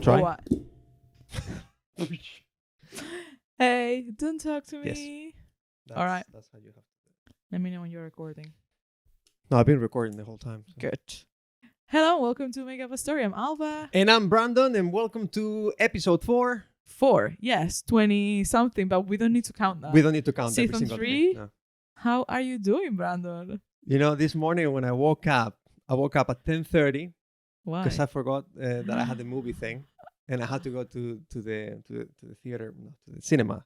Try. What? Hey, don't talk to me. That's, All right. That's how you have to do it. Let me know when you're recording. No, I've been recording the whole time. So. Good. Hello, welcome to Make Up a Story. I'm Alba. And I'm Brandon, and welcome to episode 4. 4, yes, 20 something, but we don't need to count that. We don't need to count every Season single 3? thing. No. How are you doing, Brandon? You know, this morning when I woke up at 10:30 Why? because I forgot that I had the movie thing, and I had to go to the theater, no, to the cinema.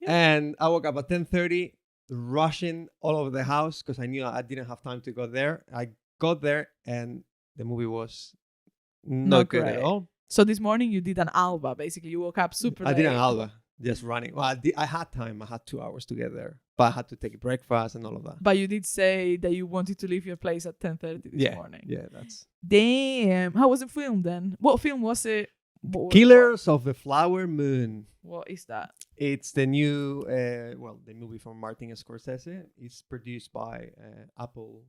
Yeah. And I woke up at 10:30, rushing all over the house because I knew I didn't have time to go there. I got there, and the movie was not good great. at all. So this morning you did an Alba, basically. You woke up super I late. did an Alba, just running. Well, I had time. I had 2 hours to get there, but I had to take breakfast and all of that. But you did say that you wanted to leave your place at 10:30 this morning. Yeah, that's... Damn. How was the film then? What film was it? Killers of the Flower Moon. What is that? It's the new, the movie from Martin Scorsese. It's produced by Apple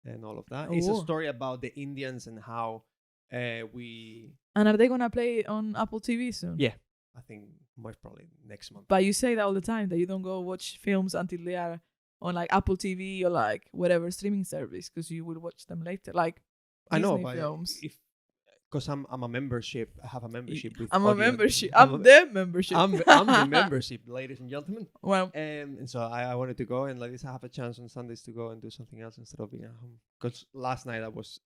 and all of that. It's a Oh. story about the Indians and how we... And are they going to play it on Apple TV soon? Yeah, I think most probably next month. But you say that all the time, that you don't go watch films until they are on like Apple TV or like whatever streaming service, because you will watch them later. Like I know, Disney but films. because I'm a membership. I have a membership with I'm a audio. membership. I'm the membership. I'm the membership, ladies and gentlemen. Well, And so I wanted to go, and like this, I have a chance on Sundays to go and do something else instead of being at home. Because last night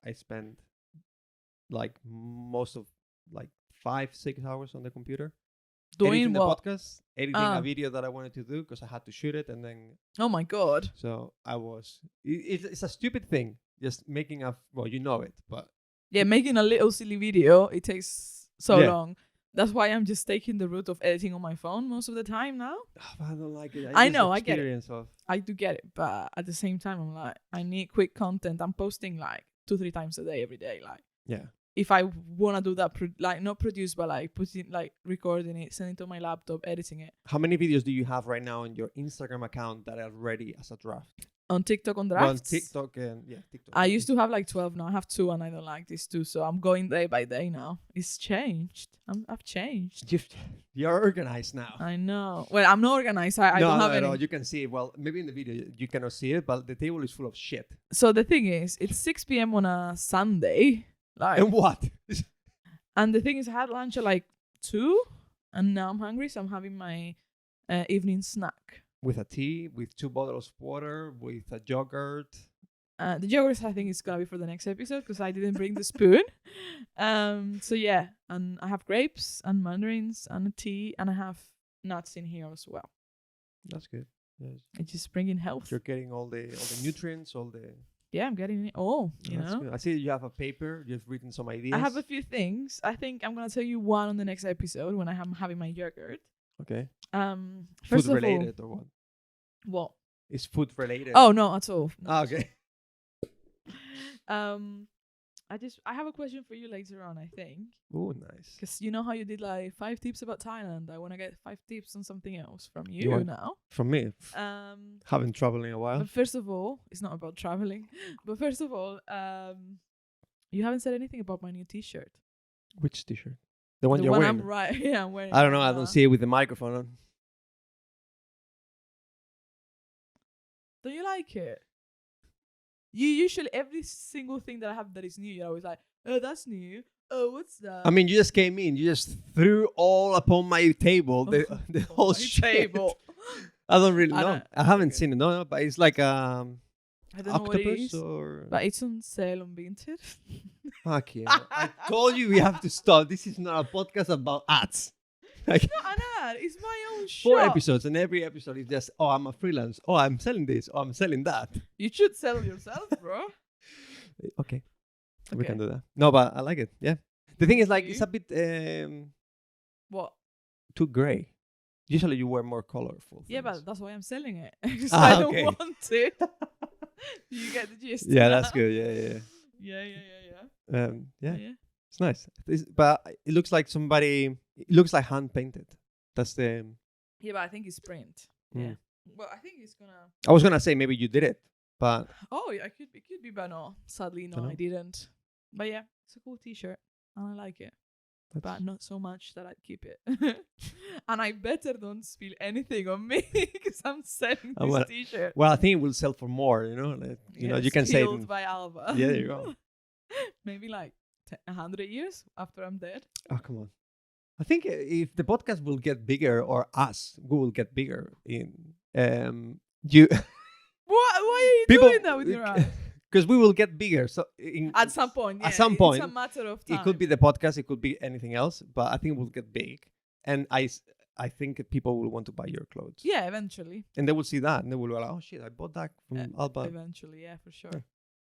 I spent like most of like 5-6 hours on the computer doing editing the what? podcast, editing a video that I wanted to do because I had to shoot it, and then Oh my God. so I was. It's a stupid thing, just making a you know it, but Yeah, making a little silly video, it takes so Yeah. long. That's why I'm just taking the route of editing on my phone most of the time now. I don't like it. I just know, I get it. experience of I do get it, but at the same time, I'm like, I need quick content. I'm posting like 2-3 times a day, every day. Like, yeah. if I want to do that, like not produce, but like putting, like recording it, sending it to my laptop, editing it. How many videos do you have right now on your Instagram account that are ready as a draft? On TikTok, on Well, on drafts. TikTok and TikTok. I used to have like 12, now I have 2, and I don't like these 2, so I'm going day by day now. It's changed. I've changed. You're organized now. I know. Well, I'm not organized. I don't have any. No, you can see it. Well, maybe in the video you cannot see it, but the table is full of shit. So the thing is, it's 6 p.m. on a Sunday. Like, And what? and the thing is, I had lunch at like 2, and now I'm hungry, so I'm having my evening snack. With a tea, with 2 bottles of water, with a yogurt. The yogurt, I think, is gonna be for the next episode because I didn't bring the spoon. So yeah, and I have grapes and mandarins and a tea, and I have nuts in here as well. That's good. Yes. It's just bringing health. You're getting all the nutrients, all the... Yeah, I'm getting it all. You That's know, good. I see you have a paper. You've written some ideas. I have a few things. I think I'm gonna tell you one on the next episode when I'm having my yogurt. Okay. First Food of all, related or what? what? It's food related. Oh, no, at all. Okay. I have a question for you later on, I think. Oh, nice. Because you know how you did like 5 tips about Thailand? I want to get 5 tips on something else from You you want- now. From me, haven't traveled in a while. But first of all, it's not about traveling. But first of all, you haven't said anything about my new T-shirt. Which t-shirt? The one The you're one wearing? I'm wearing. I don't know. right I now. don't see it with the microphone on. Don't you like it? You usually, every single thing that I have that is new, you're always like, oh, that's new. Oh, what's that? I mean, you just came in. You just threw all upon my table the whole My shit. table. I don't really I know. don't- I haven't okay. seen it. No, but it's like I don't know what it octopus is. or. But it's on sale on Vinted. Fuck yeah! I told you we have to stop. This is not a podcast about ads. Like It's not an ad. It's my own 4 shop. episodes, and every episode is just, oh, I'm a freelance. Oh, I'm selling this. Oh, I'm selling that. You should sell yourself, bro. Okay. We Okay. can do that. No, but I like it. Yeah. The thing is, like, You? it's a bit What? too gray. Usually, you wear more colorful. Yeah, things. but that's why I'm selling it. Because Ah, I don't okay. want it. You get the gist. Yeah, that's now? good. Yeah. Yeah. It's nice. But it looks like it looks like hand painted. That's the... Yeah, but I think it's print. Mm. Yeah. Well, I think it's gonna. I was going to say maybe you did it, but Oh, yeah, it could be, but no. Sadly, no, Dunno. I didn't. But yeah, it's a cool T-shirt, and I like it. but not so much that I'd keep it. And I better don't spill anything on me because I'm selling this t-shirt. Well, I think it will sell for more, you know. Like, you know, you can say Spilled by Alba. Yeah, there you go. Maybe like 100 years after I'm dead. Oh, come on. I think if the podcast will get bigger, or us, we will get bigger in you. Why are you doing that with your eyes? Because we will get bigger. So at some point, at some point, it's a matter of time. It could be the podcast, it could be anything else, but I think we'll get big, and I think people will want to buy your clothes. Yeah, eventually. And they will see that, and they will be like, "Oh shit, I bought that from Alba." Eventually, yeah, for sure. Yeah.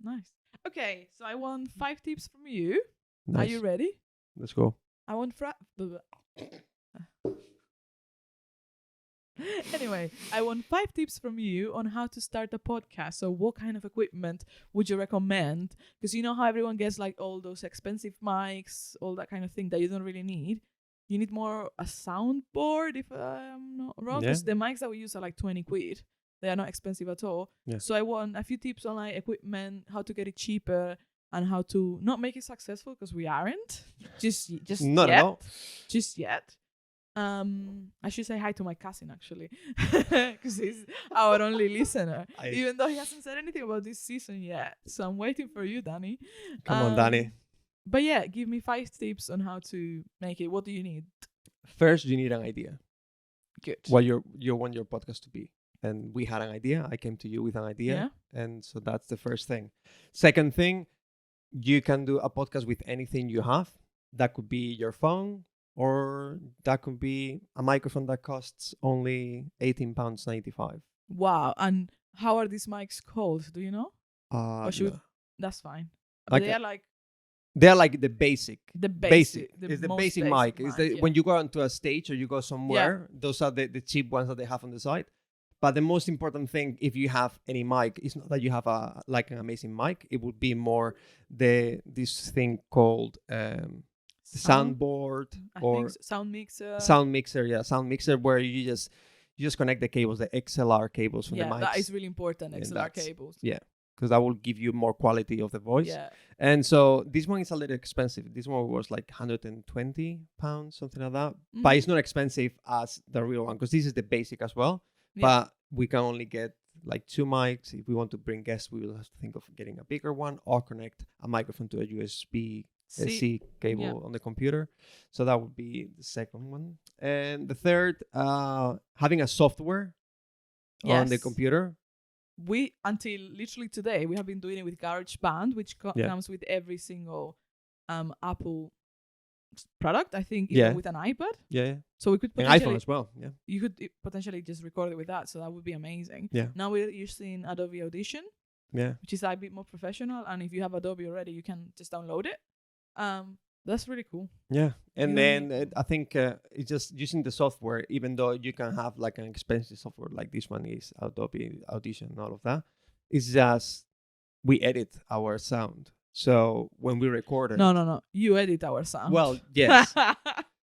Nice. Okay, so I want 5 tips from you. Nice. Are you ready? Let's go. I want Anyway, I want 5 tips from you on how to start a podcast. So what kind of equipment would you recommend? Because you know how everyone gets like all those expensive mics, all that kind of thing that you don't really need. You need more a soundboard, if I'm not wrong. Because the mics that we use are like 20 quid. They are not expensive at all. Yeah. So I want a few tips on like equipment, how to get it cheaper, and how to not make it successful, because we aren't. Just not yet. at all. Just yet. I should say hi to my cousin actually, because he's our only listener, even though he hasn't said anything about this season yet. So I'm waiting for you, Danny. Come on, Danny. But yeah, give me 5 tips on how to make it. What do you need? First, you need an idea. Good. What you want your podcast to be. And we had an idea. I came to you with an idea. Yeah. And so that's the first thing. Second thing, you can do a podcast with anything you have. That could be your phone, or that could be a microphone that costs only £18.95. Wow. And how are these mics called? Do you know? That's fine. They're like the basic. The basic. It's the basic mic. When you go onto a stage or you go somewhere, those are the cheap ones that they have on the side. But the most important thing, if you have any mic, is not that you have an amazing mic. It would be more this thing called soundboard or sound mixer. Sound mixer, where you just connect the cables, the XLR cables from the mics. Yeah, that is really important. XLR cables. Yeah, because that will give you more quality of the voice. Yeah. And so this one is a little expensive. This one was like £120, something like that. Mm-hmm. But it's not expensive as the real one, because this is the basic as well. Yeah. But we can only get like 2 mics. If we want to bring guests, we will have to think of getting a bigger one or connect a microphone to a USB-C cable on the computer. So that would be the second one. And the third, having a software on the computer. We, until literally today, we have been doing it with GarageBand, which comes with every single Apple product, I think, even with an iPad. Yeah. So we could an iPhone as well. Yeah. You could potentially just record it with that, so that would be amazing. Yeah. Now we're using Adobe Audition. Yeah. Which is a bit more professional, and if you have Adobe already, you can just download it. That's really cool. Yeah. And then I think it's just using the software, even though you can have like an expensive software like this one is Adobe Audition and all of that. It's just we edit our sound. So when we record it... No. You edit our sound. Well, yes.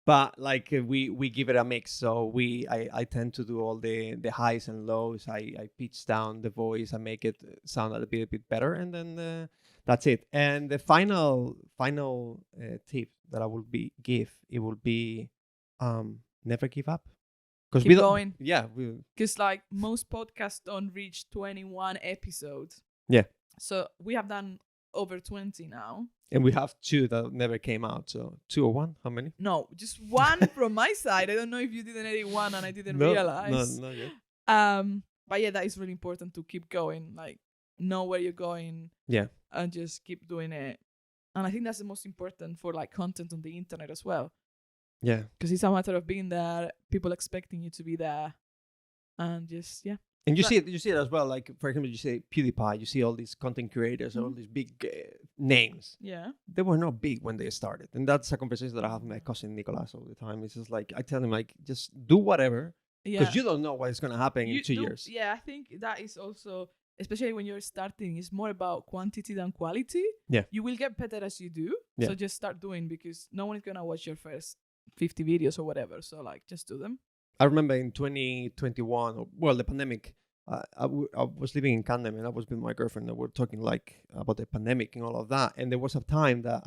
But like we give it a mix. So I tend to do all the highs and lows. I pitch down the voice. I make it sound a little bit better. And then that's it. And the final tip that I will give, it will be never give up. Because we don't... going. Yeah. Because like most podcasts don't reach 21 episodes. Yeah. So we have done over 20 now. And we have 2 that never came out. So 2 or 1? How many? No, just 1 from my side. I don't know if you didn't edit 1 and I didn't realize. No, yet. But yeah, that is really important to keep going. Like, know where you're going. Yeah. And just keep doing it. And I think that's the most important for like content on the internet as well. Yeah. Because it's a matter of being there, people expecting you to be there. And just, yeah. And you see it as well. Like, for example, you say PewDiePie, you see all these content creators, all these big names. Yeah. They were not big when they started. And that's a conversation that I have with my cousin Nicolas all the time. It's just like, I tell him, like, just do whatever. Because you don't know what is going to happen in 2 years. Yeah, I think that is also, especially when you're starting, it's more about quantity than quality. Yeah. You will get better as you do. Yeah. So just start doing, because no one is going to watch your first 50 videos or whatever. So, like, just do them. I remember in 2021, the pandemic, I was living in Camden and I was with my girlfriend and we were talking like about the pandemic and all of that. And there was a time that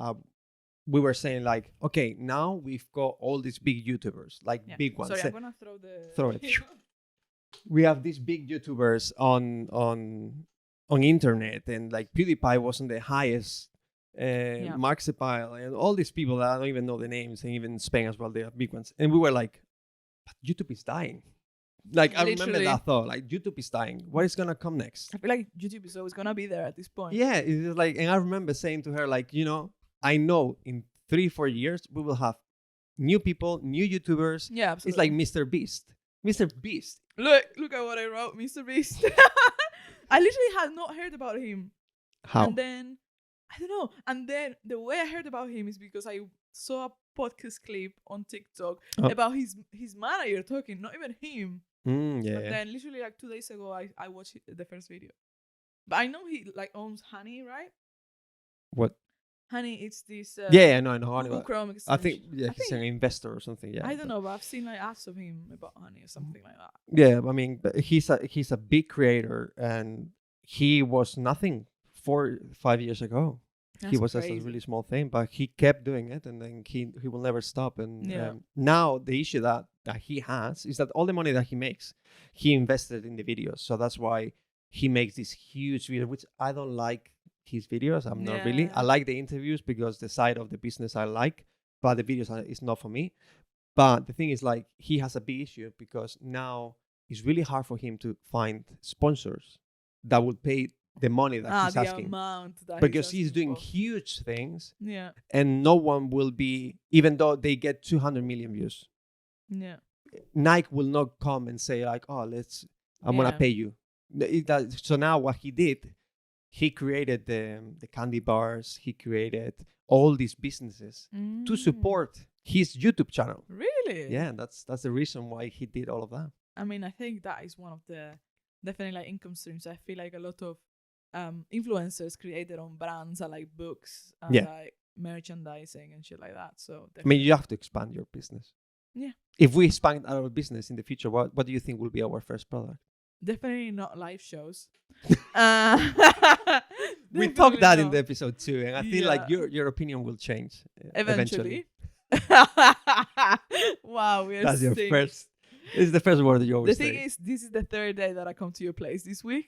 we were saying like, okay, now we've got all these big YouTubers, like big ones. Sorry, I'm gonna throw the. Throw it. We have these big YouTubers on internet, and like PewDiePie was on the highest. Markiplier and all these people that I don't even know the names, and even in Spain as well, they are big ones. And we were like, but YouTube is dying. Like, I remember that thought, like, YouTube is dying. What is gonna come next? I feel like YouTube is always gonna be there at this point. Yeah, it's like, and I remember saying to her, like, I know in 3-4 years we will have new people, new YouTubers. Yeah, absolutely. It's like Mr. Beast. Mr. Beast. Look at what I wrote, Mr. Beast. I literally had not heard about him. How? And then I don't know. And then the way I heard about him is because I saw a podcast clip on TikTok about his manager talking, not even him. But then literally like 2 days ago, I watched the first video. But I know he like owns Honey, right? What? Honey, it's this. I know Honey. Chrome I extension. think he's an investor or something. Yeah. I don't know, but I've seen like ads of him about Honey or something like that. Yeah, I mean, but he's a big creator, and he was nothing 4-5 years ago. He was just a really small thing, but he kept doing it, and then he will never stop. And now the issue that he has is that all the money that he makes, he invested in the videos. So that's why he makes these huge videos, which I don't like his videos. I'm not really. I like the interviews because the side of the business I like, but the videos is not for me. But the thing is, like, he has a big issue because now it's really hard for him to find sponsors that will pay the money that he's asking, because he's doing huge things, and no one will be, even though they get 200 million views. Nike will not come and say like, oh, I'm gonna pay you. So now what he did, he created the candy bars, he created all these businesses to support his YouTube channel. Really? Yeah, that's the reason why he did all of that. I mean, I think that is one of the definitely like income streams. I feel like a lot of influencers create their own brands and like books and like merchandising and shit like that. So definitely. I mean, you have to expand your business. Yeah. If we expand our business in the future, what do you think will be our first product? Definitely not live shows. We talked that in the episode 2, and I feel like your opinion will change eventually. Wow, we're that's your first. This is the first word that you always say. The thing is, this is the third day that I come to your place this week.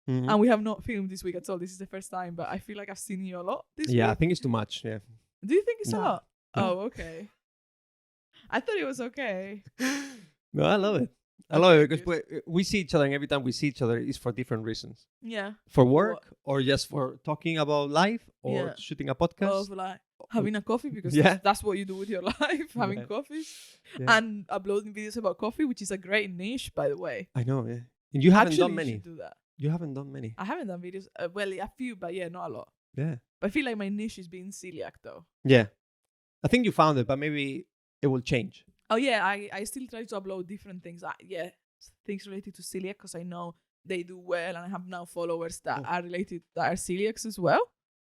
And we have not filmed this week at all. This is the first time, but I feel like I've seen you a lot this week. Yeah, I think it's too much. Yeah. Do you think it's a lot? No. Oh, okay. I thought it was okay. No, I love it. I love it because we see each other, and every time we see each other, it's for different reasons. Yeah. For work, or just for talking about life, or shooting a podcast. Or for like having a coffee, because that's what you do with your life, having coffee. And uploading videos about coffee, which is a great niche, by the way. I know, yeah. And you haven't done many. You should do that. You haven't done many. I haven't done videos. Well, a few, but not a lot. Yeah. But I feel like my niche is being celiac, though. Yeah. I think you found it, but maybe it will change. Oh, yeah. I still try to upload different things. Things related to celiac, because I know they do well, and I have now followers that are related, that are celiacs as well.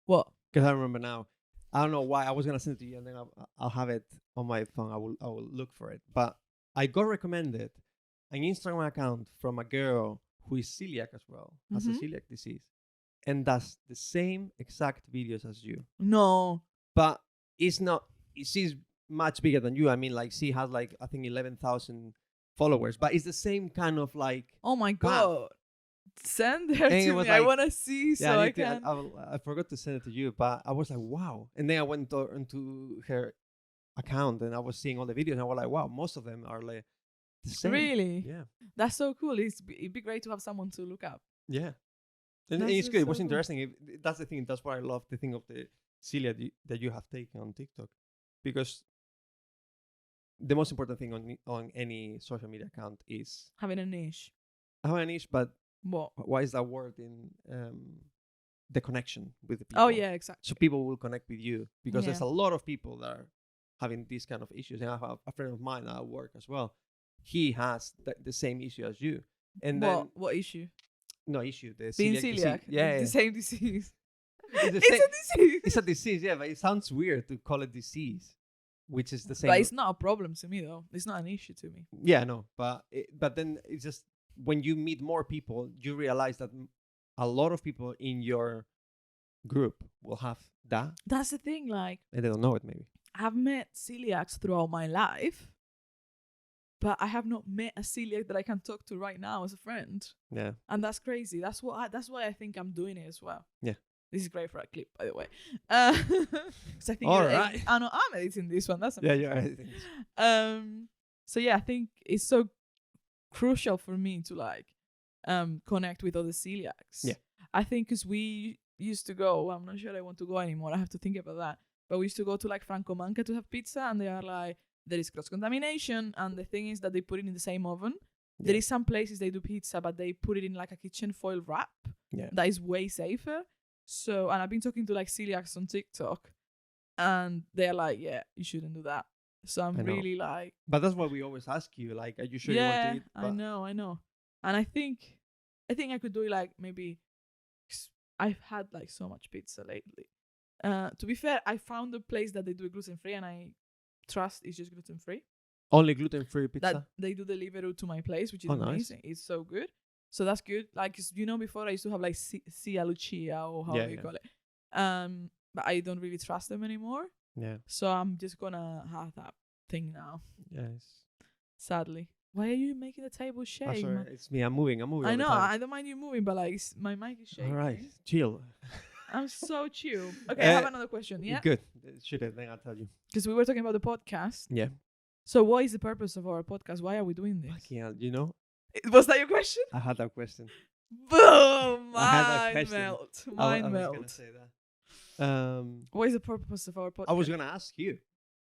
What? Because I remember now. I don't know why. I was going to send it to you, and then I'll have it on my phone. I will look for it. But I got recommended an Instagram account from a girl who is celiac as well, has a celiac disease, and does the same exact videos as you. No. But it's not, she's much bigger than you. I mean, like, she has like, I think 11,000 followers, but it's the same kind of like. Oh my God. Send her to me. Like, I want to see so I can. I forgot to send it to you, but I was like, wow. And then I went into her account, and I was seeing all the videos, and I was like, wow, most of them are like the same. Really? Yeah. That's so cool. It'd be great to have someone to look up. Yeah. And it's good. It was interesting. That's the thing. That's what I love, the thing of the Celia that you have taken on TikTok. Because the most important thing on any social media account is having a niche. Having a niche, but what? Why is that word in the connection with the people? Oh, yeah, exactly. So people will connect with you, because there's a lot of people that are having these kind of issues. And I have a friend of mine at work as well. He has the same issue as you. And what issue? No issue. The being celiac. Yeah, the same disease. It's a disease. It's a disease, yeah, but it sounds weird to call it disease, which is the same. But it's not a problem to me, though. It's not an issue to me. Yeah, no, but then it's just when you meet more people, you realize that a lot of people in your group will have that, That's the thing. Like, and they don't know it maybe. I've met celiacs throughout my life, but I have not met a celiac that I can talk to right now as a friend. Yeah. And that's crazy. That's why I think I'm doing it as well. Yeah. This is great for a clip, by the way. 'Cause I think All you're right. I know I'm editing this one. That's Yeah, amazing. you're editing. So yeah, I think it's so crucial for me to like connect with other celiacs. Yeah. I think because we used to go, I'm not sure I want to go anymore. I have to think about that. But we used to go to like Franco Manca to have pizza, and they are like, there is cross contamination, and the thing is that they put it in the same oven. Yeah. There is some places they do pizza, but they put it in like a kitchen foil wrap. Yeah. That is way safer. So, and I've been talking to like celiacs on TikTok, and they're like, yeah, you shouldn't do that. So I'm really like, but that's why we always ask you, like, are you sure yeah, you want to eat? I know. And I think I could do it like maybe, 'cause I've had like so much pizza lately. To be fair, I found a place that they do it gluten free, and I trust it's just gluten free. Only gluten-free pizza? That they do deliver to my place, which is Oh, nice. amazing. It's so good. So that's good. Like, 'cause, before I used to have like Cia Lucia or however you call it. But I don't really trust them anymore. Yeah. So I'm just gonna have that thing now. Yes. Sadly. Why are you making the table shake? Oh, sorry, it's me. I'm moving. I all the know. time. I don't mind you moving, but like my mic is shaking. All right. Chill. I'm so chill. Okay, I have another question. Yeah. Good. Should have, then I'll tell you. Because we were talking about the podcast. Yeah. So what is the purpose of our podcast? Why are we doing this? Fucking hell, you know? Was that your question? I had that question. Boom! I had that Mind question. melt. I Mind was melt. gonna say that. What is the purpose of our podcast? I was gonna ask you.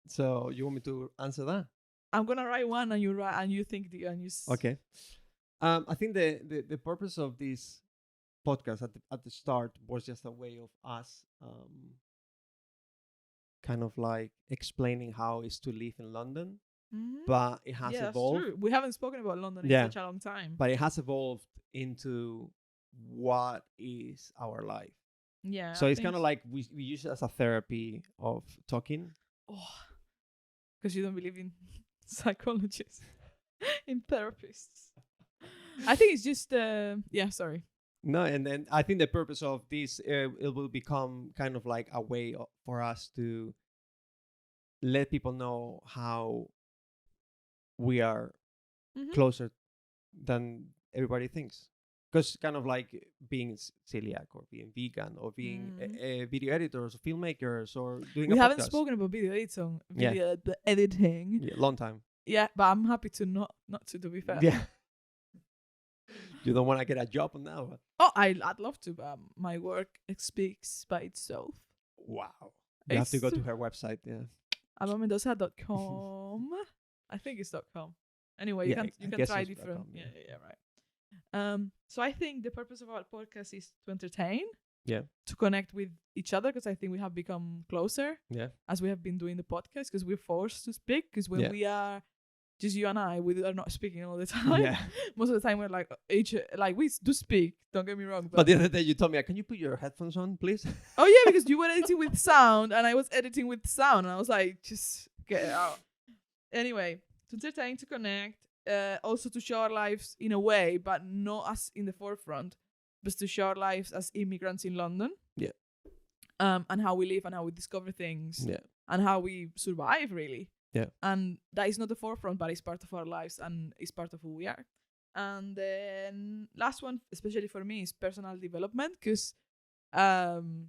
So you want me to answer that? I'm gonna write one, and you write, and you think Okay. I think the purpose of this podcast at the start was just a way of us kind of like explaining how it's to live in London, but it has evolved. That's true. We haven't spoken about London in such a long time. But it has evolved into what is our life. Yeah. So it's kind of like we use it as a therapy of talking. Oh, because you don't believe in psychologists, in therapists. I think it's just sorry. No, and then I think the purpose of this it will become kind of like a way for us to let people know how we are closer than everybody thinks. Because kind of like being celiac or being vegan or being video editors or filmmakers or doing we a haven't podcast. spoken about video editing. Yeah, long time. Yeah, but I'm happy to not to be fair. Yeah. You don't want to get a job on that one? Oh, I'd love to, but my work speaks by itself. Wow. You have to go to her website, yeah. albamendoza.com. I think it's .com. Anyway, you can try different. .com, yeah, right. So I think the purpose of our podcast is to entertain. Yeah. To connect with each other, because I think we have become closer. Yeah. As we have been doing the podcast, because we're forced to speak. Because when we are just you and I, we are not speaking all the time. Yeah. Most of the time we're like we do speak. Don't get me wrong. But the other day you told me, can you put your headphones on, please? Oh yeah, because you were editing with sound and I was editing with sound, and I was like, just get it out. Anyway, to entertain, to connect, also to show our lives in a way, but not as in the forefront, but to show our lives as immigrants in London. Yeah. And how we live and how we discover things. Yeah. And how we survive, really. Yeah. And that is not the forefront, but it's part of our lives and it's part of who we are. And then last one, especially for me, is personal development, because I'm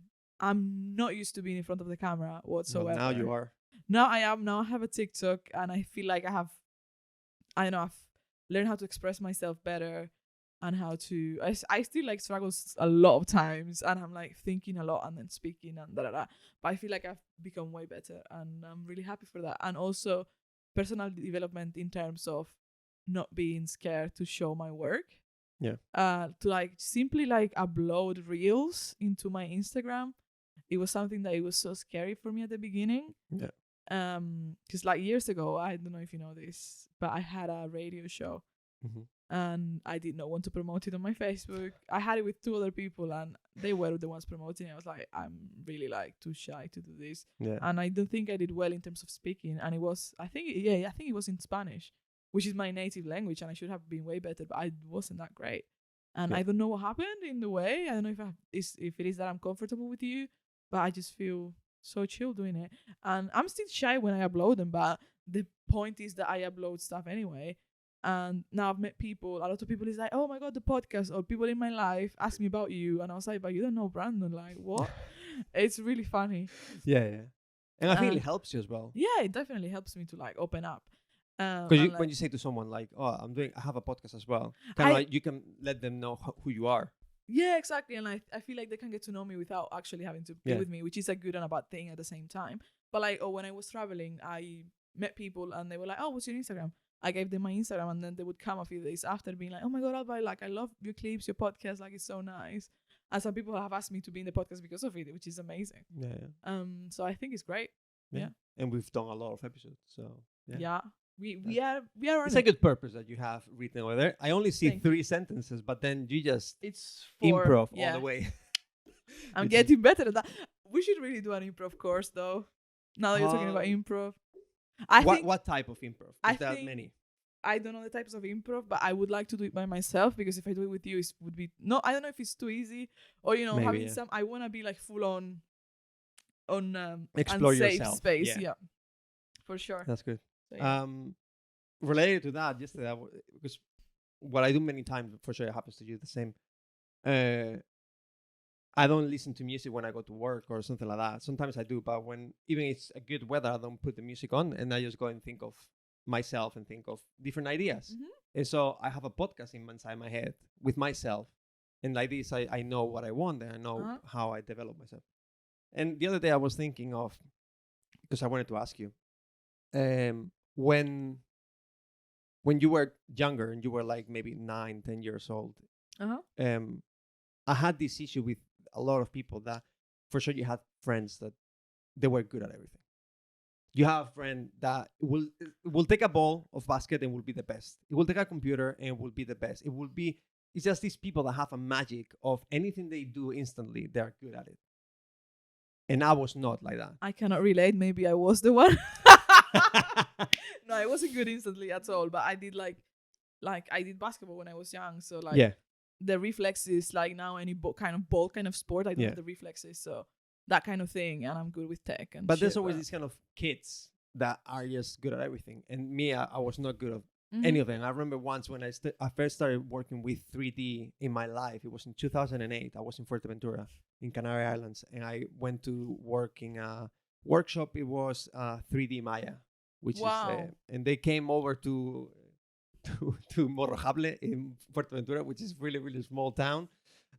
not used to being in front of the camera whatsoever. Well, now you are. Now I am. Now I have a TikTok, and I feel like I've learned how to express myself better, and how to. I still like struggle a lot of times, and I'm like thinking a lot and then speaking and But I feel like I've become way better, and I'm really happy for that. And also personal development in terms of not being scared to show my work. Yeah. To like simply like upload reels into my Instagram. It was something that it was so scary for me at the beginning. Yeah. Because like years ago, I don't know if you know this, but I had a radio show. And I did not want to promote it on my Facebook. I had it with 2 other people, and they were the ones promoting it. I was like, I'm really like too shy to do this. Yeah. And I don't think I did well in terms of speaking. And it was, I think it was in Spanish, which is my native language, and I should have been way better, but I wasn't that great. And Yeah. I don't know what happened in the way. I don't know if it is that I'm comfortable with you, but I just feel so chill doing it. And I'm still shy when I upload them, but the point is that I upload stuff anyway. And now I've met people. A lot of people is like, "Oh my god, the podcast!" Or people in my life ask me about you, and I was like, "But you don't know Brandon, like what?" It's really funny. Yeah. And I think it And helps you as well. yeah, it definitely helps me to like open up. Because And when like, you say to someone like, "Oh, I have a podcast as well," kind of I like you can let them know who you are. yeah, exactly. And I feel like they can get to know me without actually having to be Yeah. with me, which is a good and a bad thing at the same time. But like, when I was traveling, I met people and they were like, "Oh, what's your Instagram?" I gave them my Instagram, and then they would come a few days after being like, "Oh my god, Alba, like I love your clips, your podcast, like it's so nice." And some people have asked me to be in the podcast because of it, which is amazing. Yeah. So I think it's great. Yeah. And we've done a lot of episodes, so Yeah. We are on It's it. a good purpose that you have written over there. I only see Thank 3 sentences, but then you just It's improv yeah. all the way. I'm which is- getting better at that. We should really do an improv course though. Now that you're talking about Um, improv. I think what type of improv? I Is there think- many? I don't know the types of improv, but I would like to do it by myself because if I do it with you, it would be no. I don't know if it's too easy or Maybe, having yeah. some. I want to be like full on Explore unsafe yourself. space. Yeah. Yeah, for sure. That's good. So, yeah. Related to that, yesterday, because what I do many times, for sure it happens to you the same. I don't listen to music when I go to work or something like that. Sometimes I do, but when even it's a good weather, I don't put the music on, and I just go and think of myself and think of different ideas. Mhm. And so I have a podcast inside my head with myself, and like this, I know what I want and I know Uh-huh. how I develop myself. And the other day I was thinking of, because I wanted to ask you, when you were younger and you were like maybe 9, 10 years old, Uh-huh. I had this issue with a lot of people that, for sure, you had friends that they were good at everything. You have a friend that will take a ball of basket and will be the best. It will take a computer and will be the best. It's just these people that have a magic of anything they do instantly, they're good at it. And I was not like that. I cannot relate. Maybe I was the one. No, I wasn't good instantly at all. But I did like I did basketball when I was young. So like Yeah. the reflexes, like now any kind of ball kind of sport, I don't Yeah. have the reflexes. So that kind of thing, and I'm good with tech and. But there's shit, always these kind of kids that are just good at everything. And me, I was not good at Mhm. any of them. I remember once when I first started working with 3D in my life. It was in 2008. I was in Fuerteventura in Canary Islands, and I went to work in a workshop. It was 3D Maya, which Wow. is, and they came over to Morrojable in Fuerteventura, which is really, really small town.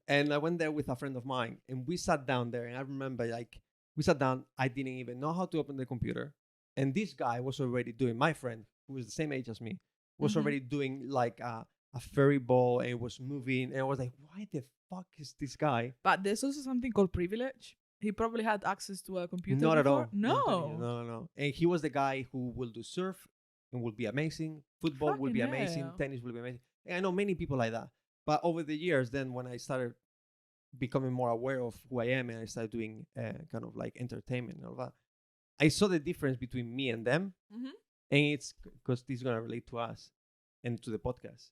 And I went there with a friend of mine, and we sat down there. And I remember, like, we sat down. I didn't even know how to open the computer, and this guy was already doing. My friend, who was the same age as me, was Mhm. already doing like a fairy ball, and it was moving. And I was like, "Why the fuck is this guy?" But there's also something called privilege. He probably had access to a computer. Not at before. all. I'm telling you, No. no. And he was the guy who will do surf and will be amazing. Football will be Fucking amazing. hell. Tennis will be amazing. And I know many people like that. But over the years, then when I started becoming more aware of who I am and I started doing kind of like entertainment and all that, I saw the difference between me and them. Mhm. And it's because this is going to relate to us and to the podcast.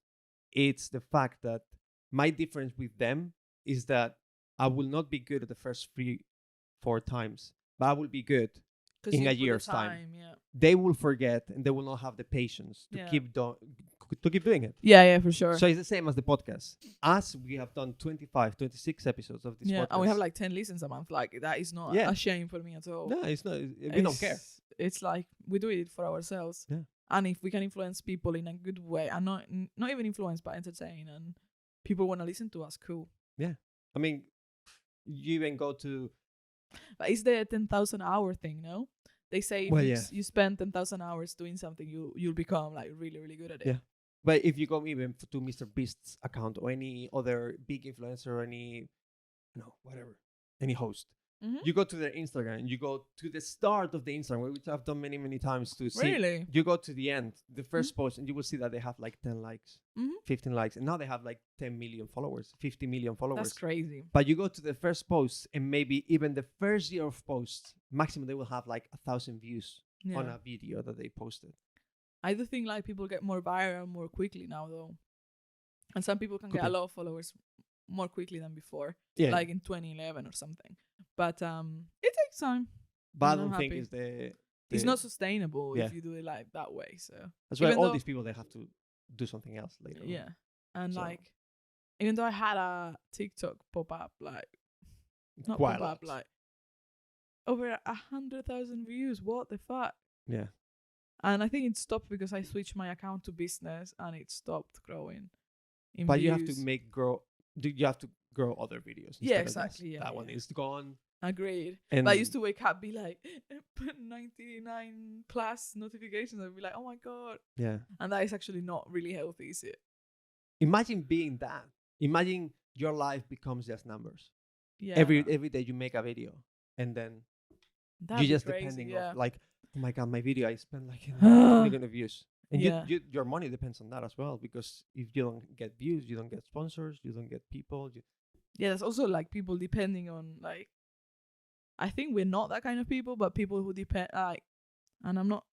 It's the fact that my difference with them is that I will not be good at the first 3-4 times, but I will be good 'Cause in you a put the year's time. Yeah. They will forget and they will not have the patience to Yeah. keep doing it. Yeah, for sure. So it's the same as the podcast. As we have done 25, 26 episodes of this Yeah, podcast. and we have like 10 listens a month. Like that is not Yeah. a shame for me at all. No, it's not. We don't care. It's like we do it for ourselves. Yeah. And if we can influence people in a good way, and not even influence, but entertain, and people want to listen to us, cool. I mean, you even go to. But it's the 10,000 hour thing, no? They say if Well, you, yeah. you spend 10,000 hours doing something, you'll become like really, really good at it. Yeah. But if you go even to Mr. Beast's account or any other big influencer or any host, Mhm. you go to their Instagram and you go to the start of the Instagram, which I've done many, many times to see. Really? You go to the end, the 1st post, and you will see that they have like 10 likes, Mhm. 15 likes, and now they have like 10 million followers, 50 million followers. That's crazy. But you go to the first post, and maybe even the first year of posts, maximum they will have like 1,000 views Yeah. on a video that they posted. I do think like people get more viral more quickly now, though. And some people can Could get a be. lot of followers more quickly than before, Yeah. like in 2011 or something. But it takes time. But I and I'm don't think happy. it's the It's not sustainable Yeah. if you do it like that way. So That's why even all though- these people, they have to do something else later. yeah, and So- like even though I had a TikTok pop up, like not Quite pop a up, lot. like over 100,000 views. What the fuck? Yeah. And I think it stopped because I switched my account to business and it stopped growing. In But views. you have to you have to grow other videos. Yeah, instead of this. exactly, yeah, that one yeah. is gone. Agreed. And But I used to wake up, be like 99 plus notifications. I'd be like, oh my god, Yeah. and that is actually not really healthy, is it? Imagine being that. Imagine your life becomes just numbers. Yeah. every no, every day you make a video, and then that'd you be just crazy, depending yeah. of like, oh my god, my video I spent like a million of views, and Yeah. your money depends on that as well, because if you don't get views, you don't get sponsors, you don't get people. Yeah, there's also like people depending on like. I think we're not that kind of people, but people who depend like, and I'm not.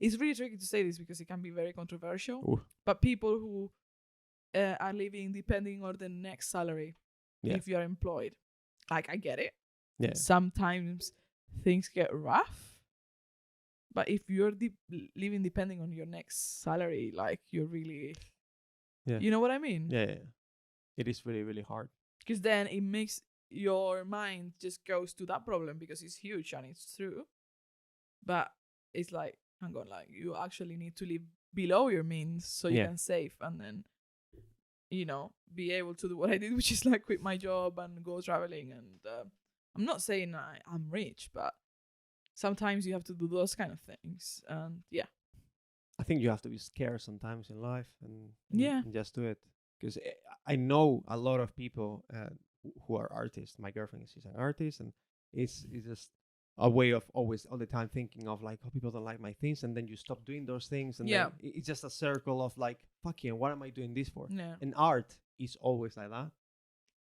It's really tricky to say this because it can be very controversial. Ooh. But people who are living depending on the next salary, Yeah. if you're employed, like I get it. Yeah. Sometimes things get rough, but if you're living depending on your next salary, like you're really, Yeah. you know what I mean? Yeah. It is really, really hard. Because then it makes your mind just goes to that problem because it's huge and it's true. But it's like, hang on, like you actually need to live below your means so you Yeah. can save and then, be able to do what I did, which is like quit my job and go traveling. And I'm not saying I'm rich, but sometimes you have to do those kind of things. And yeah. I think you have to be scared sometimes in life, and Yeah. and just do it. Because I know a lot of people who are artists. My girlfriend is an artist, and it's just a way of always all the time thinking of like, oh, people don't like my things, and then you stop doing those things, and Yeah. then it's just a circle of like, fucking, what am I doing this for? Yeah. And art is always like that.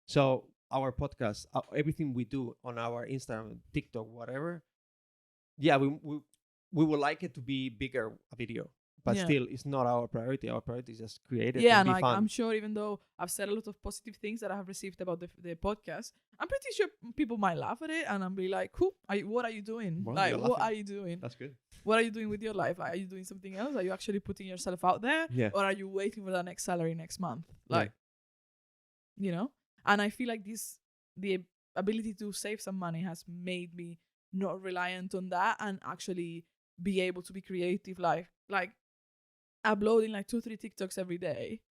So our podcast, everything we do on our Instagram, TikTok, whatever, yeah, we would like it to be bigger a video, but Yeah. still, it's not our priority. Our priority is just create it Yeah, and and be like fun. I'm sure, even though I've said a lot of positive things that I have received about the podcast, I'm pretty sure people might laugh at it, and I'm be like, "Cool, what are you doing? Well, like, you're what laughing. are you doing? That's good. What are you doing with your life? Like, are you doing something else? Are you actually putting yourself out there, Yeah. or are you waiting for the next salary next month? Yeah. Like, And I feel like the ability to save some money has made me not reliant on that and actually be able to be creative, like uploading like 2-3 TikToks every day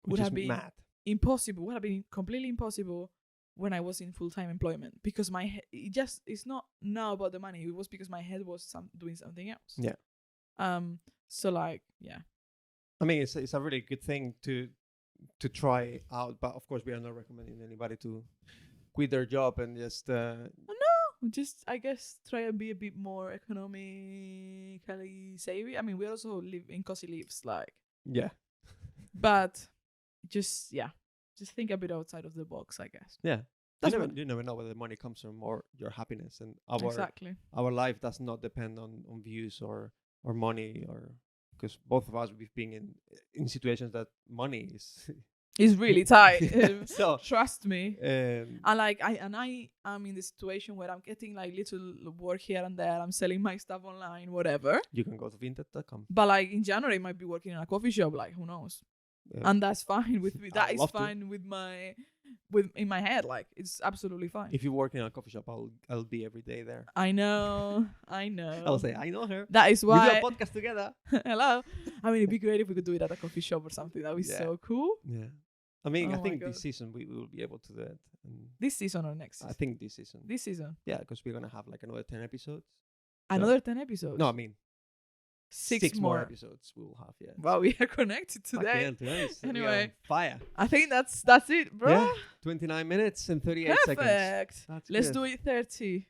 Which would is have been mad. impossible. Would have been completely impossible when I was in full-time employment, because it's not now about the money. It was because my head was doing something else. Yeah. So like, yeah. I mean, it's a really good thing to try out, but of course, we are not recommending anybody to quit their job and just. Just, I guess, try and be a bit more economically savvy. I mean, we also live in cozy lives, like, Yeah. but just think a bit outside of the box, I guess. Yeah. That's You never know where the money comes from or your happiness, and exactly. our life does not depend on views or money, or because both of us we've been in situations that money is It's really tight. so Trust me. um, And like I am in the situation where I'm getting like little work here and there. I'm selling my stuff online, whatever. you can go to vinted.com. But like in January, I might be working in a coffee shop. Like, who knows? And that's fine with me. That I'd is love to. fine with in my head. Like, it's absolutely fine. If you work in a coffee shop, I'll be every day there. I know. I'll say I know her. That is We do why. a podcast together. Hello. I mean, it'd be great if we could do it at a coffee shop or something. That would be Yeah. so cool. Yeah. I mean, I Oh my think God. this season we will be able to do it. And This season or next I season? think this season. This season. Yeah, because we're gonna have like another 10 episodes. Another 10 episodes. No, I mean six more more. episodes we will have. Yeah. Wow, we are connected Fucking today. hell, today is- we are Anyway. on fire. I think that's it, bro. Yeah, 29 minutes and 38 seconds. Perfect. That's Let's good. do it 30.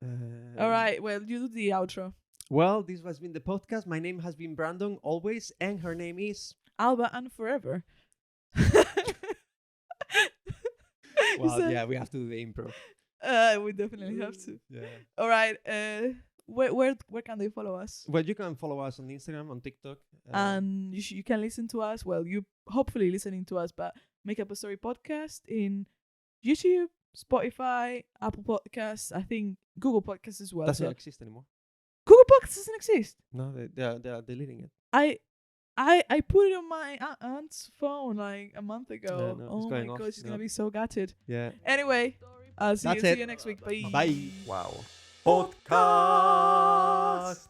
Um, All right. Well, you do the outro. Well, this has been the podcast. My name has been Brandon always, and her name is. Alba and forever. Well, yeah, we have to do the improv. We definitely have to. Yeah. All right. where can they follow us? Well, you can follow us on Instagram, on TikTok. And you can listen to us. Well, you hopefully listening to us, but Make Up a Story podcast in YouTube, Spotify, Apple Podcasts. I think Google Podcasts as well. doesn't exist anymore. Google Podcasts doesn't exist. No, they are deleting it. I put it on my aunt's phone like a month ago. Yeah, no, it's oh going my off. god, she's No. gonna be so gutted. Yeah. Anyway, I'll see That's you it. see you next week. Bye. Bye. Wow. Podcast.